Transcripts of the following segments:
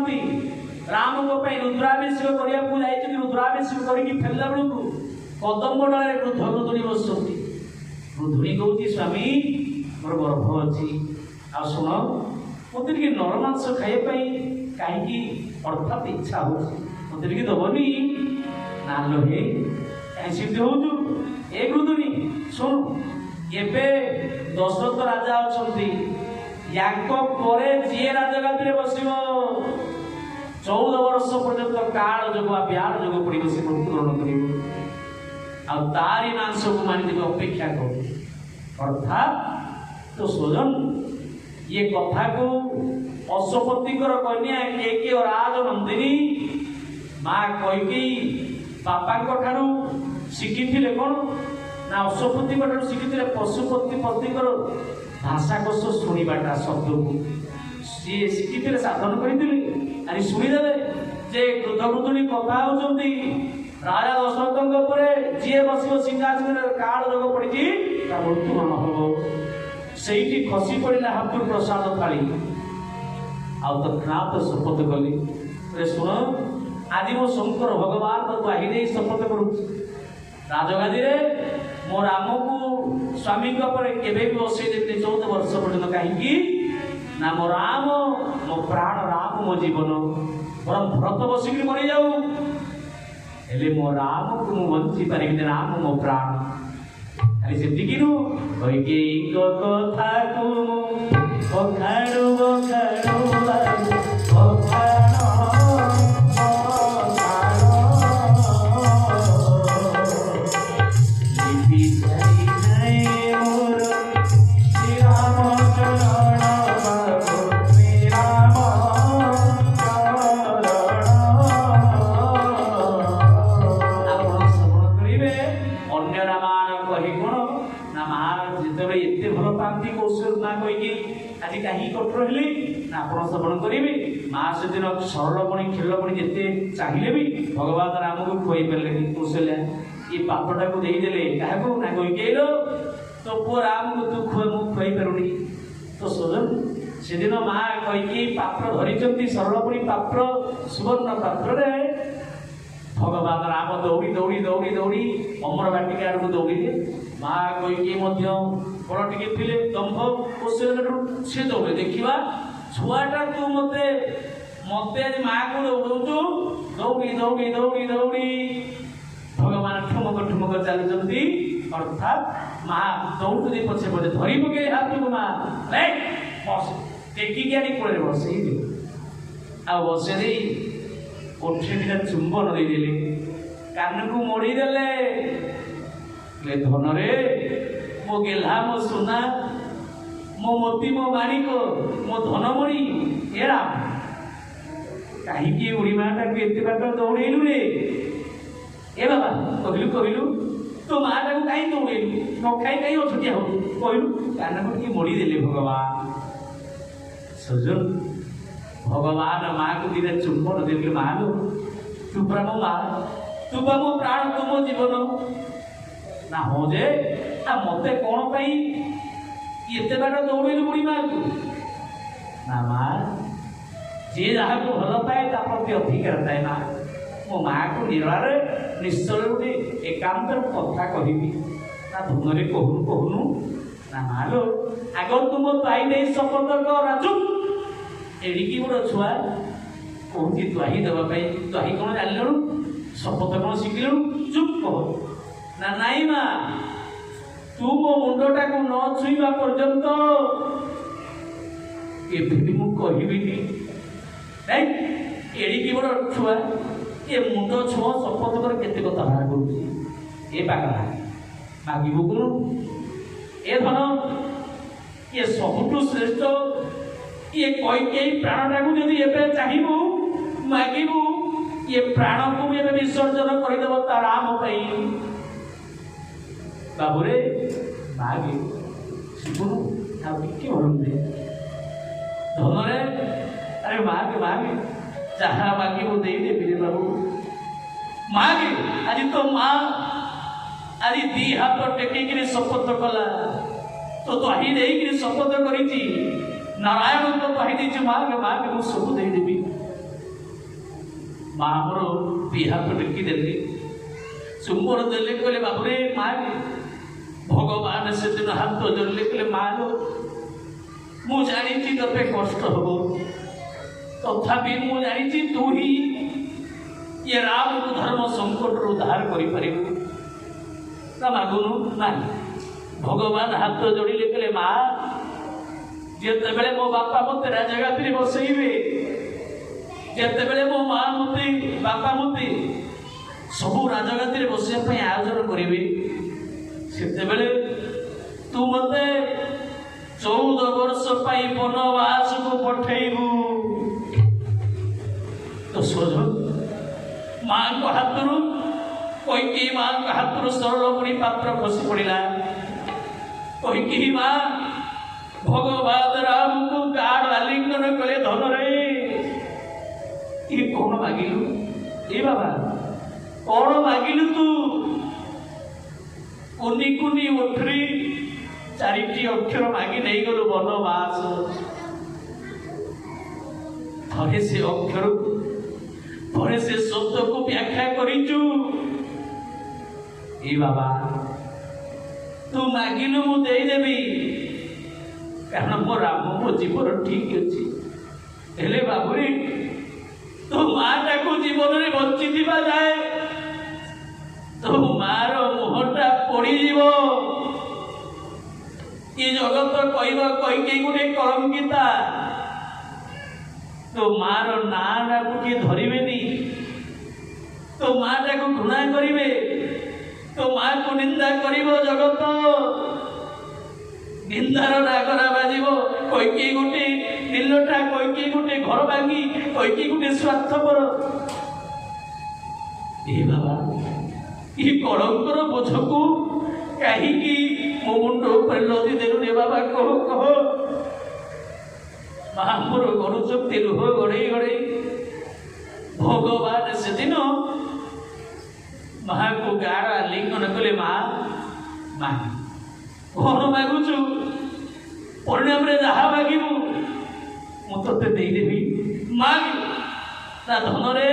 कहती राम रुद्राभिषेक करने रुद्राभिषेक करके फेरला बेलू कदम डाले वृद्ध वृद्धुणी बस वृद्धुणी कौच स्वामी मोर गर्भ अच्छी आ शुण मत नर मांस खाइबाई कहीं अर्थात इच्छा हो मत दबनी ना हे कहीं सिद्ध हो वृद्धुणी शुण एबे दशरथ राजा अच्छा जी राजगादी बस 14 वर्ष पर्यंत काल जोग ब्याड़ जोग पड़ी से मृत्युवरण कर तारी मांस को मानी अपेक्षा कर अर्थात तो स्वजन ये कथा को अशोपतिकर कन्या के और राज नंदिनी माँ कईकई बापा ठारू शिखी कौन ना अशोपति शिखी पशुपति पतिकर भाषा कोश शुणवाटा शब्द को सी शिखी साधन करते आज शुणीदे जे वृद्ध वृद्धुणी कथा होती राजा दशरथ जी बस सिंहासन काल जोग पड़ी मृत्युवरण हम से खसी पड़ा हाथ प्रसाद थाली आत्नाथ शपथ कली शुण आज मो शंकर भगवान तो दुआही दे शपथ करू राजगादी मो राम को स्वामी केवे भी बसई देते 14 वर्ष पर्यटन कहीं ना मो राम मो प्राण राम मो जीवन बरम भरत बसिक मरी जाऊ हेले मो राम को मु बंची पारि राम मो प्राण खाली से कथा को बखाड़ू श्रवण करेंगे माँ से दिन सरलपणी खेलपणी जिते चाहिए भी भगवान राम को खुई पारे कौशल्या ये पापटा को देदेले क्या ना कईकेल तो पु राम को तू खुई पारुनी तो स्वजन से दिन माँ कईके पात्र धरी सरलपणी पात्र सुवर्ण पात्र भगवान राम दौड़ी दौड़ी दौड़ी दौड़ी अमर बाटिका आड़ को दौड़े माँ कईके बड़ टे दम्भ कौशल से दौड़े देखा छुआटा तू मते मते आज माँ को दौड़ू दौड़ी दौड़ी दौड़ी दौड़ी भगवान ठुमक चलती अर्थात माँ दौड़ दे पछे पछे धरी पके हाथ को माँ बस टेकिक आनी कोड़े बसई दे आ बसे दे ओठे चुंबन देदेले कान को मोड़ी देले धन रे मो गेल्हा मो सोना मो मोती मो माणिक मो धनमणि एरा कहीं उड़ी माटा को एत बाट दौड़ेलु रे ए बाबा कहलु तो माटा को कहीं दौड़ेलु न खाई कहीं अछुटिया हो कहलु कान को टी मोड़ी देले भगवान सजन भगवान माँ को दिने चुंबन देले माँ लो तू ब्रह्म माँ तू मो प्राण तू मो जीवन ना हो जे आ मते कौन पाई ये बाट दौड़ेलु बुढ़ी माँ को ना माँ जी जहाँ को भल पाए प्रति अधिकार थाए माँ मो माँ को निरार निश्चय गोटे एकांत कथा कहबी ना धुन कहूनु ना माँ लो आग तुम दुआई नहीं शपथ कर राजू एड़िकी गोटे छुआ कहूँ दुआही देवाई दुआही कौन जानलु शपथ कौन शिखिलु चुप कह ना नाई माँ तू मो मुंडटा को न छुईवा पर्यंत एबी मु कहबिनी एड़िकी बड़ छुआ ये मुंड छुआ शपथ कर केते कथा बाहर करुची ए पागला मागिबु गुरु ए धन ये सबुठु श्रेष्ठ ये कई प्राणटा को जदि एबे चाहिबु मागिबु ये प्राण को एबे विसर्जन करदेव ता राम पई बाबुरे मागे शिवनु आ टिके भरम दे धन रे अरे मागे जहाँ मागे वो दे दे मेरे बाबू मागे आज तो माँ आज दी हाथ टेकिक शपथ कला तो दुआही देकर शपथ करी नारायण तो दुआही दे मागे मागे मुझे सब देदेवी ମା ମୋର ବିହାକୁ ଟେକିଦେଲେ, ଚୁମ୍ବନ ଦେଲେ, କହିଲେ ବାବୁରେ ମା ଭଗବାନ ସେଦିନ ହାତ ଧରିଲେ, କହିଲେ ମା ଲୋ ମୁଁ ଜାଣିଛି ତତେ କଷ୍ଟ ହବ, ତଥାପି ମୁଁ ଜାଣିଛି ତୁ ହିଁ ଇଏ ରାମକୁ ଧର୍ମ ସଙ୍କଟରୁ ଉଦ୍ଧାର କରିପାରିବୁ ନା ମାଗୁନୁ। ନାହିଁ, ଭଗବାନ ହାତ ଯୋଡ଼ିଲେ, କହିଲେ ମା ଯେତେବେଳେ ମୋ ବାପା ମତେ ରାଜଗାଦିରେ ବସେଇବେ, ଯେତେବେଳେ ମୋ ମା ମତେ ବାପା ମତେ ସବୁ ରାଜଗାଦିରେ ବସିବା ପାଇଁ ଆୟୋଜନ କରିବେ, ସେତେବେଳେ ତୁ ମତେ 14 ବର୍ଷ ପାଇଁ ବନବାସକୁ ପଠେଇବୁ। ଦଶରଥ ମାଙ୍କ ହାତରୁ, କୈକେୟୀ ମାଙ୍କ ହାତରୁ ସରଳମଣି ପାତ୍ର ଖସି ପଡ଼ିଲା। କୈକେୟୀ ମା ଭଗବାନ ରାମକୁ ଗାଢ଼ ଆଲିଙ୍ଗନ କଲେ ଧନରେ। ଇଏ କଣ ମାଗିଲୁ? ଏ ବାବା କଣ ମାଗିଲୁ ତୁ? କୁନି କୁନି ଓଠରେ 4ଟି ଅକ୍ଷର ମାଗି ନେଇଗଲୁ ବନବାସ। ଥରେ ସେ ଅକ୍ଷରକୁ, ଥରେ ସେ ଶବ୍ଦକୁ ବ୍ୟାଖ୍ୟା କରିଛୁ। ଏ ବାବା ତୁ ମାଗିଲୁ ମୁଁ ଦେଇଦେବି, କାରଣ ମୋ ରାମ ମୋ ଜୀବନ ଠିକ ଅଛି। ହେଲେ ବାବୁରେ ତୋ ମାଟାକୁ ଜୀବନରେ ବଞ୍ଚିଥିବା ଯାଏ ତୋ ମାର ମୁହଁଟା ପୋଡ଼ିଯିବ। ଏ ଜଗତ କହିବ କୈକେୟୀ ଗୋଟେ କଳଙ୍କିତା, ତୋ ମାର ନାଁଟାକୁ କିଏ ଧରିବେନି, ତୋ ମାଟାକୁ ଘୃଣା କରିବେ, ତୋ ମାକୁ ନିନ୍ଦା କରିବ ଜଗତ। ନିନ୍ଦାର ନାଗରା ବାଜିବ। କୈକେୟୀ ଗୋଟେ ନିଲଟା, କୈକେୟୀ ଗୋଟେ ଘର ଭାଙ୍ଗି, କୈକେୟୀ ଗୋଟେ ସ୍ୱାର୍ଥପର। ଏ ବାବା ଏ କଳଙ୍କର ବୋଝକୁ କାହିଁକି ମୋ ମୁଣ୍ଡ ଉପରେ ଲଦି ଦେଲୁ ରେ ବାବା? କହ କହ। ମା ମୋର ଗଡ଼ୁଛନ୍ତି ଲୁହ ଗଡ଼େଇ ଗଡ଼େଇ। ଭଗବାନ ସେଦିନ ମାକୁ ଗାଢ଼ ଆଲିଙ୍ଗନ କଲେ। ମା ମା କଣ ମାଗୁଛୁ? ପରିଣାମରେ ଯାହା ମାଗିବୁ ମୁଁ ତତେ ଦେଇଦେବି। ମାଗ ତା ଧନରେ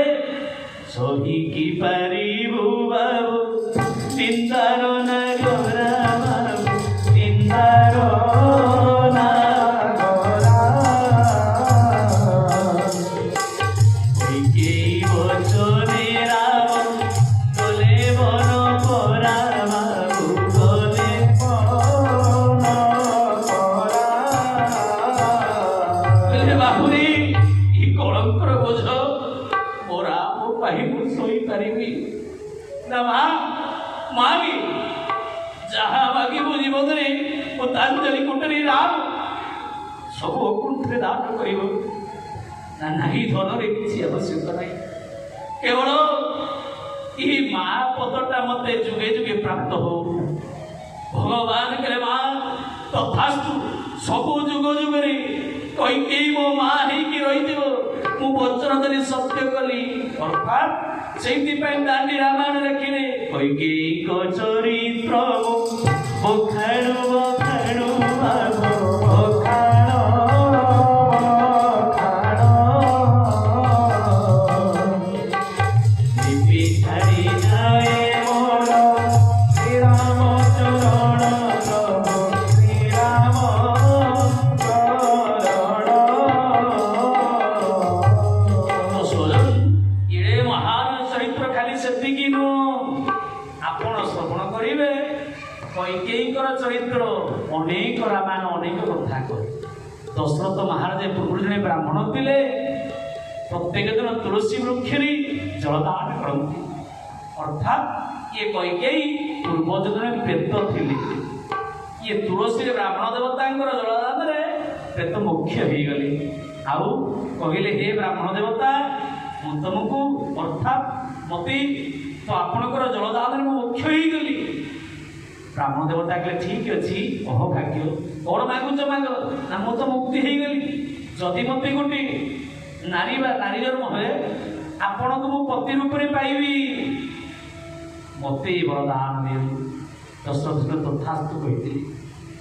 ସହିକି ପାରିବୁ ବାବୁ ନିନ୍ଦାର ନାଗରା, ବାବୁ ନିନ୍ଦାର ନାଗରା। କୈକେୟୀ ବଚନେ ରାମ ଗଲେ ବନ ପରା, ବାବୁ ଗଲେ ବନ ପରା। ବାବୁରେ ଏ କଳଙ୍କର ବୋଝ ମୋ ରାମ ପାଇଁ ମୁଁ ଶୋଇପାରିବି ନା। ମା ମାଗେ ଯାହା ମାଗିବୁ ଜୀବନରେ ପତାଞ୍ଜଳି କୁଟରେ ରାମ ସବୁ ଅକୁଣ୍ଠରେ ଦାନ କରିବ ନା। ନାହିଁ ଧନରେ କିଛି ଆବଶ୍ୟକ ନାହିଁ, କେବଳ ଏହି ମା ପଦଟା ମତେ ଯୁଗେ ଯୁଗେ ପ୍ରାପ୍ତ ହଉ। ଭଗବାନ କହିଲେ ମା ତଥାସ୍ତୁ, ସବୁ ଯୁଗ ଯୁଗରେ କୈକେୟୀ ମୋ ମା ହେଇକି ରହିଥିବ। ମୁଁ ବଚନ ଦେଲି, ସତ୍ୟ କଲି। ଅର୍ଥାତ୍ ସେଇଥିପାଇଁ ଦାଣ୍ଡି ରାମାୟଣ ଲେଖିଲେ କୈକେୟୀଙ୍କ ଚରିତ୍ର ବଖାଣୁ ବଖାଣୁ ବାବୁ ବଖାଣ ବଖାଣ। ଲିପି ଛାଡ଼ି ଯାଏ ମୋର ଶ୍ରୀରାମ ଚରଣ, ପ୍ରଭୁ ଶ୍ରୀରାମ ଚରଣ। ଇଏ ମହାନ ଚରିତ୍ର ଖାଲି ସେତିକି ନୁହଁ, ଆପଣ ଶ୍ରବଣ କରିବେ କୈକେୟୀଙ୍କର ଚରିତ୍ର ଅନେକ ରାମାୟଣ ଅନେକ କଥା କରେ। ଦଶରଥ ମହାରାଜ ପୂର୍ବରୁ ଜଣେ ବ୍ରାହ୍ମଣ ଥିଲେ। ପ୍ରତ୍ୟେକ ଦିନ ତୁଳସୀ ବୃକ୍ଷରେ ଜଳଦାନ କରନ୍ତି। ଅର୍ଥାତ୍ ଇଏ କୈକେୟୀ ପୂର୍ବ ଜନ୍ମରେ ପ୍ରେତ ଥିଲେ। ଇଏ ତୁଳସୀରେ ବ୍ରାହ୍ମଣ ଦେବତାଙ୍କର ଜଳଦାନରେ ପ୍ରେତ ମୁଖ୍ୟ ହେଇଗଲେ। ଆଉ କହିଲେ ହେ ବ୍ରାହ୍ମଣ ଦେବତା ମୁଁ ତମକୁ, ଅର୍ଥାତ୍ ମତେ ତ ଆପଣଙ୍କର ଜଳଦାନରେ ମୁଁ ମୁଖ୍ୟ ହେଇଗଲି। ବ୍ରାହ୍ମଣ ଦେବତା କହିଲେ ଠିକ ଅଛି, ଅହଭାଗ୍ୟ କଣ ମାଗୁଛ ମାଗ। ନା ମୁଁ ତ ମୁକ୍ତି ହେଇଗଲି। ଯଦି ମତେ ଗୋଟେ ନାରୀ ବା ନାରୀ ଜନ୍ମ ହୁଏ, ଆପଣଙ୍କୁ ମୁଁ ପତି ରୂପରେ ପାଇବି, ମତେ ବରଦାନ ଦିଅନ୍ତୁ। ଦଶରଥ ତଥାସ୍ତୁ କହିଥିଲି।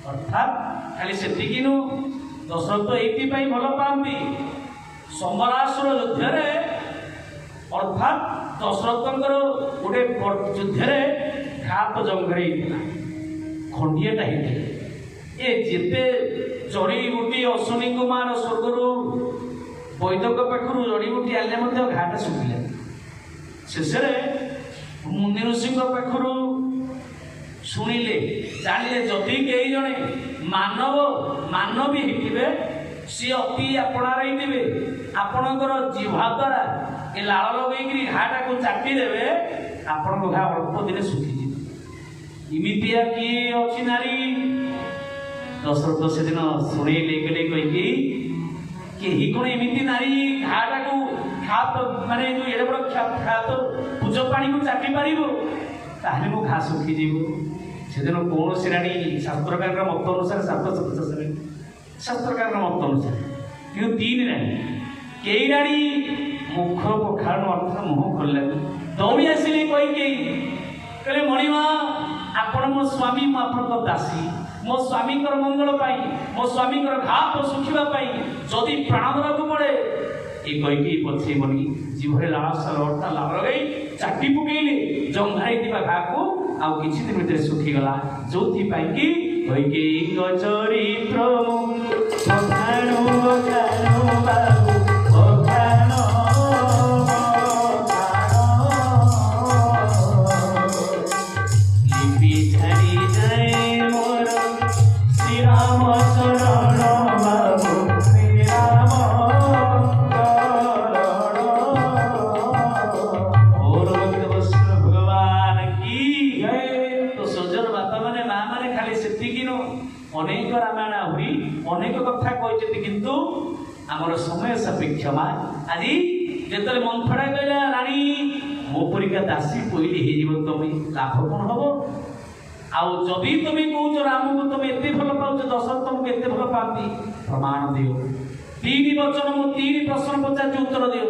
ଅର୍ଥାତ୍ ଖାଲି ସେତିକି ନୁହଁ, ଦଶରଥ ଏଇଥିପାଇଁ ଭଲ ପାଆନ୍ତି ସମରାସୁର ଯୁଦ୍ଧରେ, ଅର୍ଥାତ୍ अर्थात दशरथंकर गोटे युद्धरे घात जंगरे खंडिएटा होते ए जेते जड़ी बूटी अश्विनी कुमार स्वर्गर वैद्यक पाखर जड़ी बूटी आने घाटा शुखिला शेष मुनि ऋषि पाखर शुणिले जानिले जदि कई जड़े मानव मानवी होते सी अति आपणार आपणकर जीवा द्वारा ये लाल लगे घाटा को चाटी देवे आपण घा अल्प दिन शुखिजी इमितिया किए अच्छी नारी दशरथ से दिन शुणेले कले कही कौन एमती नारी घाटा को खात माने जो एडे बड़ खात पूज पानी को चाटी पार ताहले मो घा शुखिजीव से दिन कौन से राणी शास्त्रकार मत अनुसार 750 शास्त्रकार मत अनुसार कि 3 राणी कई राणी मुख पखाड़ अर्थ मुह खोल दौड़ी आसिले कहले मणिमा आपण मो स्वामी मो आप दासी मो स्वामी मंगल पाई मो स्वामी घात शुखापी जदि प्राण देवाक पड़े ये कहीकि पछे बनी जीवरे लाश लड़ता लाल लगे चाटी पकईले जंघाई घा को आउ किछि दिन भीतर शुखीगला जो कहीकि चरित्र अनेक रामायण आहरी अनेक कथा कहते किंतु आमर समय सापेक्ष माँ आज जिते मंथड़ा कहला राणी मो परिका दासी पहले हो तुम लाभ कौन हम आदि तुम कौच राम को तुम एत भल पाच दशरथ तुमको एत भल पाती प्रमाण दियो 3 वचन मु 3 प्रश्न पचार उत्तर दियो।